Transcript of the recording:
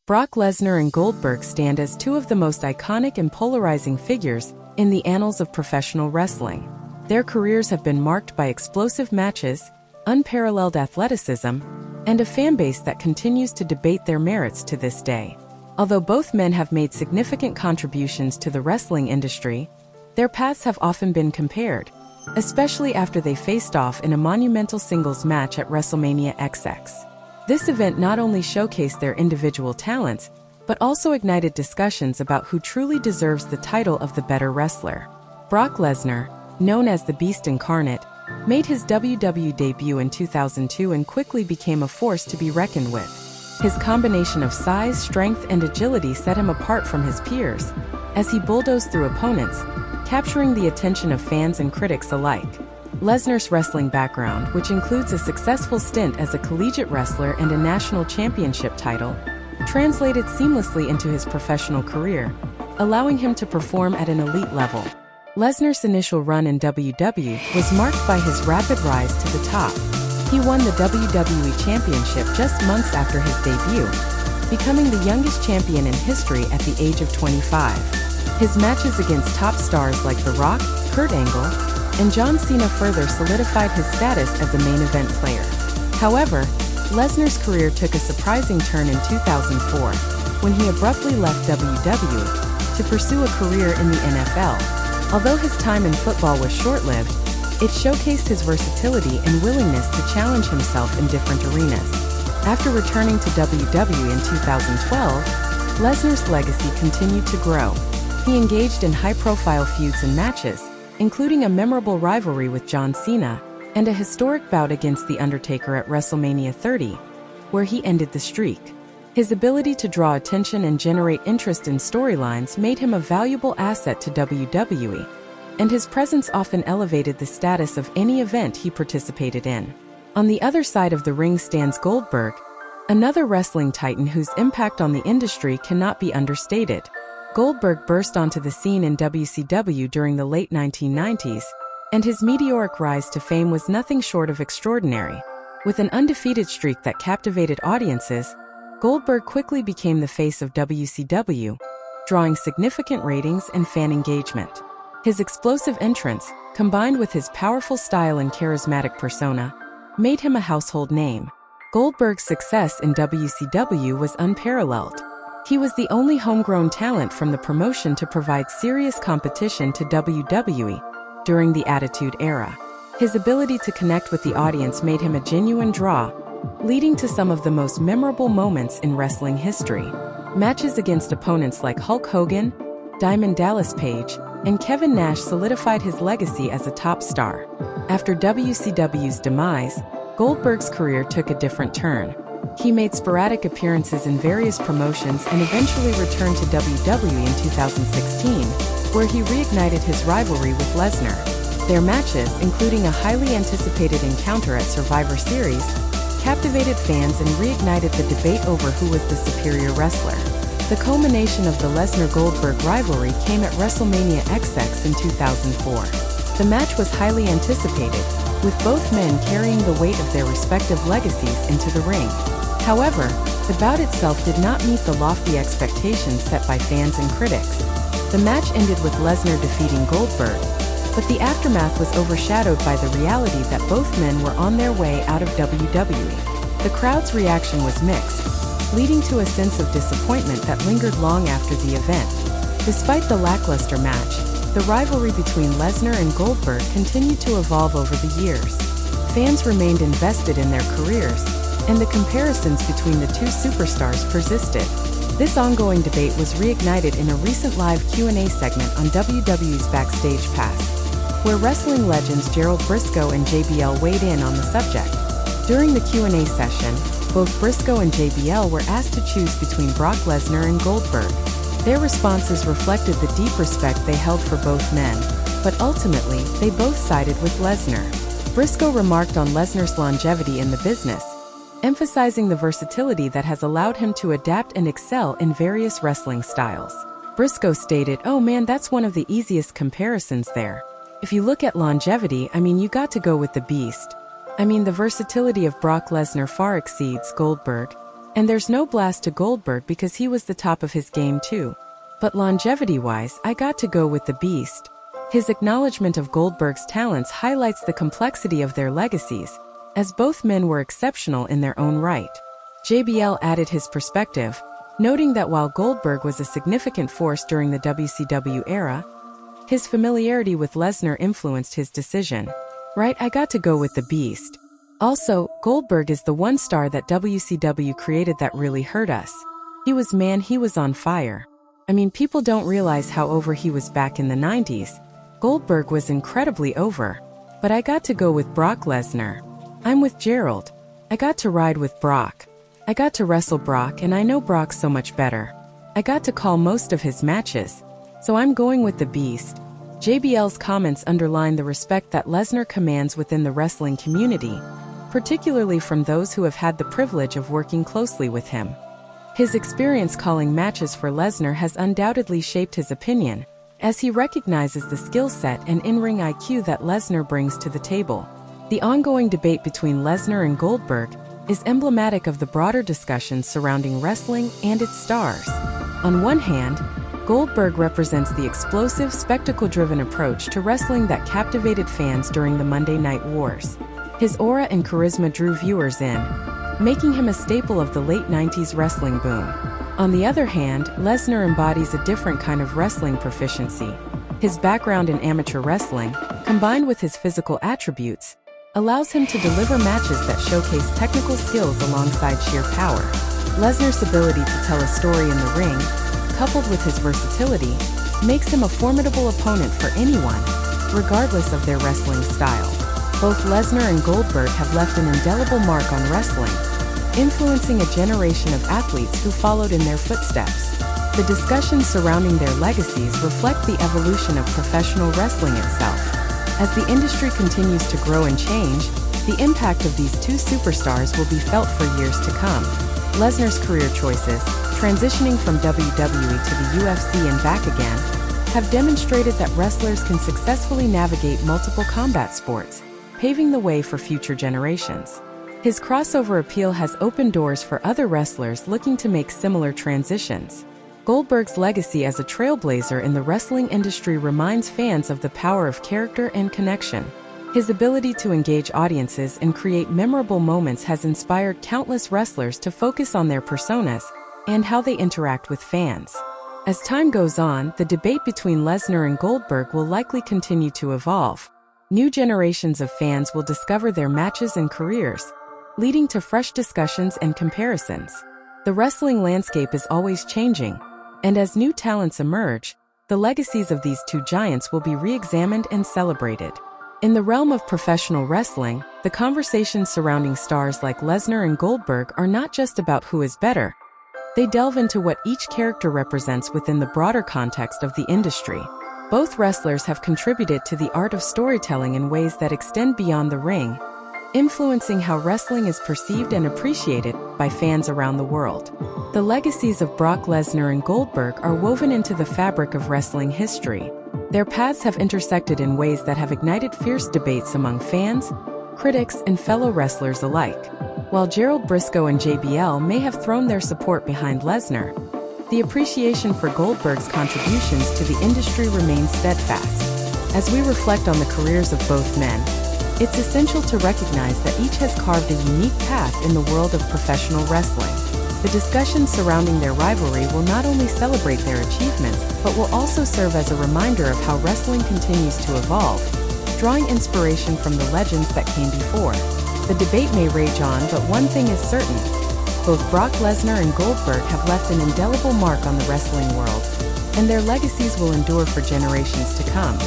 Brock Lesnar and Goldberg stand as two of the most iconic and polarizing figures in the annals of professional wrestling. Their careers have been marked by explosive matches, unparalleled athleticism, and a fanbase that continues to debate their merits to this day. Although both men have made significant contributions to the wrestling industry, their paths have often been compared, especially after they faced off in a monumental singles match at WrestleMania XX. This event not only showcased their individual talents, but also ignited discussions about who truly deserves the title of the better wrestler. Brock Lesnar, known as the Beast Incarnate, made his WWE debut in 2002 and quickly became a force to be reckoned with. His combination of size, strength, and agility set him apart from his peers, as he bulldozed through opponents, capturing the attention of fans and critics alike. Lesnar's wrestling background, which includes a successful stint as a collegiate wrestler and a national championship title, translated seamlessly into his professional career, allowing him to perform at an elite level. Lesnar's initial run in WWE was marked by his rapid rise to the top. He won the WWE Championship just months after his debut, becoming the youngest champion in history at the age of 25. His matches against top stars like The Rock, Kurt Angle, and John Cena further solidified his status as a main event player. However, Lesnar's career took a surprising turn in 2004, when he abruptly left WWE to pursue a career in the NFL. Although his time in football was short-lived, it showcased his versatility and willingness to challenge himself in different arenas. After returning to WWE in 2012, Lesnar's legacy continued to grow. He engaged in high-profile feuds and matches, including a memorable rivalry with John Cena and a historic bout against The Undertaker at WrestleMania 30, where he ended the streak. His ability to draw attention and generate interest in storylines made him a valuable asset to WWE, and his presence often elevated the status of any event he participated in. On the other side of the ring stands Goldberg, another wrestling titan whose impact on the industry cannot be understated. Goldberg burst onto the scene in WCW during the late 1990s, and his meteoric rise to fame was nothing short of extraordinary. With an undefeated streak that captivated audiences, Goldberg quickly became the face of WCW, drawing significant ratings and fan engagement. His explosive entrance, combined with his powerful style and charismatic persona, made him a household name. Goldberg's success in WCW was unparalleled. He was the only homegrown talent from the promotion to provide serious competition to WWE during the Attitude Era. His ability to connect with the audience made him a genuine draw, leading to some of the most memorable moments in wrestling history. Matches against opponents like Hulk Hogan, Diamond Dallas Page, and Kevin Nash solidified his legacy as a top star. After WCW's demise, Goldberg's career took a different turn. He made sporadic appearances in various promotions and eventually returned to WWE in 2016, where he reignited his rivalry with Lesnar. Their matches, including a highly anticipated encounter at Survivor Series, captivated fans and reignited the debate over who was the superior wrestler. The culmination of the Lesnar-Goldberg rivalry came at WrestleMania XX in 2004. The match was highly anticipated, with both men carrying the weight of their respective legacies into the ring. However, the bout itself did not meet the lofty expectations set by fans and critics. The match ended with Lesnar defeating Goldberg, but the aftermath was overshadowed by the reality that both men were on their way out of WWE. The crowd's reaction was mixed, leading to a sense of disappointment that lingered long after the event. Despite the lackluster match, the rivalry between Lesnar and Goldberg continued to evolve over the years. Fans remained invested in their careers, and the comparisons between the two superstars persisted. This ongoing debate was reignited in a recent live Q&A segment on WWE's Backstage Pass, where wrestling legends Gerald Briscoe and JBL weighed in on the subject. During the Q&A session, both Briscoe and JBL were asked to choose between Brock Lesnar and Goldberg. Their responses reflected the deep respect they held for both men, but ultimately, they both sided with Lesnar. Briscoe remarked on Lesnar's longevity in the business, emphasizing the versatility that has allowed him to adapt and excel in various wrestling styles. Briscoe stated, "Oh man, that's one of the easiest comparisons there. If you look at longevity, you got to go with the Beast. The versatility of Brock Lesnar far exceeds Goldberg. And there's no blast to Goldberg because he was the top of his game too. But longevity-wise, I got to go with the Beast. His acknowledgement of Goldberg's talents highlights the complexity of their legacies, as both men were exceptional in their own right. JBL added his perspective, noting that while Goldberg was a significant force during the WCW era, his familiarity with Lesnar influenced his decision. Right, I got to go with the Beast. Also, Goldberg is the one star that WCW created that really hurt us. He was on fire. I mean, people don't realize how over he was back in the 90s. Goldberg was incredibly over. But I got to go with Brock Lesnar. I'm with Gerald. I got to ride with Brock. I got to wrestle Brock, and I know Brock so much better. I got to call most of his matches. So I'm going with the Beast. JBL's comments underline the respect that Lesnar commands within the wrestling community, particularly from those who have had the privilege of working closely with him. His experience calling matches for Lesnar has undoubtedly shaped his opinion, as he recognizes the skill set and in-ring IQ that Lesnar brings to the table. The ongoing debate between Lesnar and Goldberg is emblematic of the broader discussions surrounding wrestling and its stars. On one hand, Goldberg represents the explosive, spectacle-driven approach to wrestling that captivated fans during the Monday Night Wars. His aura and charisma drew viewers in, making him a staple of the late 90s wrestling boom. On the other hand, Lesnar embodies a different kind of wrestling proficiency. His background in amateur wrestling, combined with his physical attributes, allows him to deliver matches that showcase technical skills alongside sheer power. Lesnar's ability to tell a story in the ring, coupled with his versatility, makes him a formidable opponent for anyone, regardless of their wrestling style. Both Lesnar and Goldberg have left an indelible mark on wrestling, influencing a generation of athletes who followed in their footsteps. The discussions surrounding their legacies reflect the evolution of professional wrestling itself. As the industry continues to grow and change, the impact of these two superstars will be felt for years to come. Lesnar's career choices, transitioning from WWE to the UFC and back again, have demonstrated that wrestlers can successfully navigate multiple combat sports, paving the way for future generations. His crossover appeal has opened doors for other wrestlers looking to make similar transitions. Goldberg's legacy as a trailblazer in the wrestling industry reminds fans of the power of character and connection. His ability to engage audiences and create memorable moments has inspired countless wrestlers to focus on their personas and how they interact with fans. As time goes on, the debate between Lesnar and Goldberg will likely continue to evolve. New generations of fans will discover their matches and careers, leading to fresh discussions and comparisons. The wrestling landscape is always changing, and as new talents emerge, the legacies of these two giants will be re-examined and celebrated. In the realm of professional wrestling, the conversations surrounding stars like Lesnar and Goldberg are not just about who is better. They delve into what each character represents within the broader context of the industry. Both wrestlers have contributed to the art of storytelling in ways that extend beyond the ring, influencing how wrestling is perceived and appreciated by fans around the world. The legacies of Brock Lesnar and Goldberg are woven into the fabric of wrestling history. Their paths have intersected in ways that have ignited fierce debates among fans, critics, and fellow wrestlers alike. While Gerald Briscoe and JBL may have thrown their support behind Lesnar, the appreciation for Goldberg's contributions to the industry remains steadfast. As we reflect on the careers of both men, it's essential to recognize that each has carved a unique path in the world of professional wrestling. The discussions surrounding their rivalry will not only celebrate their achievements, but will also serve as a reminder of how wrestling continues to evolve, drawing inspiration from the legends that came before. The debate may rage on, but one thing is certain. Both Brock Lesnar and Goldberg have left an indelible mark on the wrestling world, and their legacies will endure for generations to come.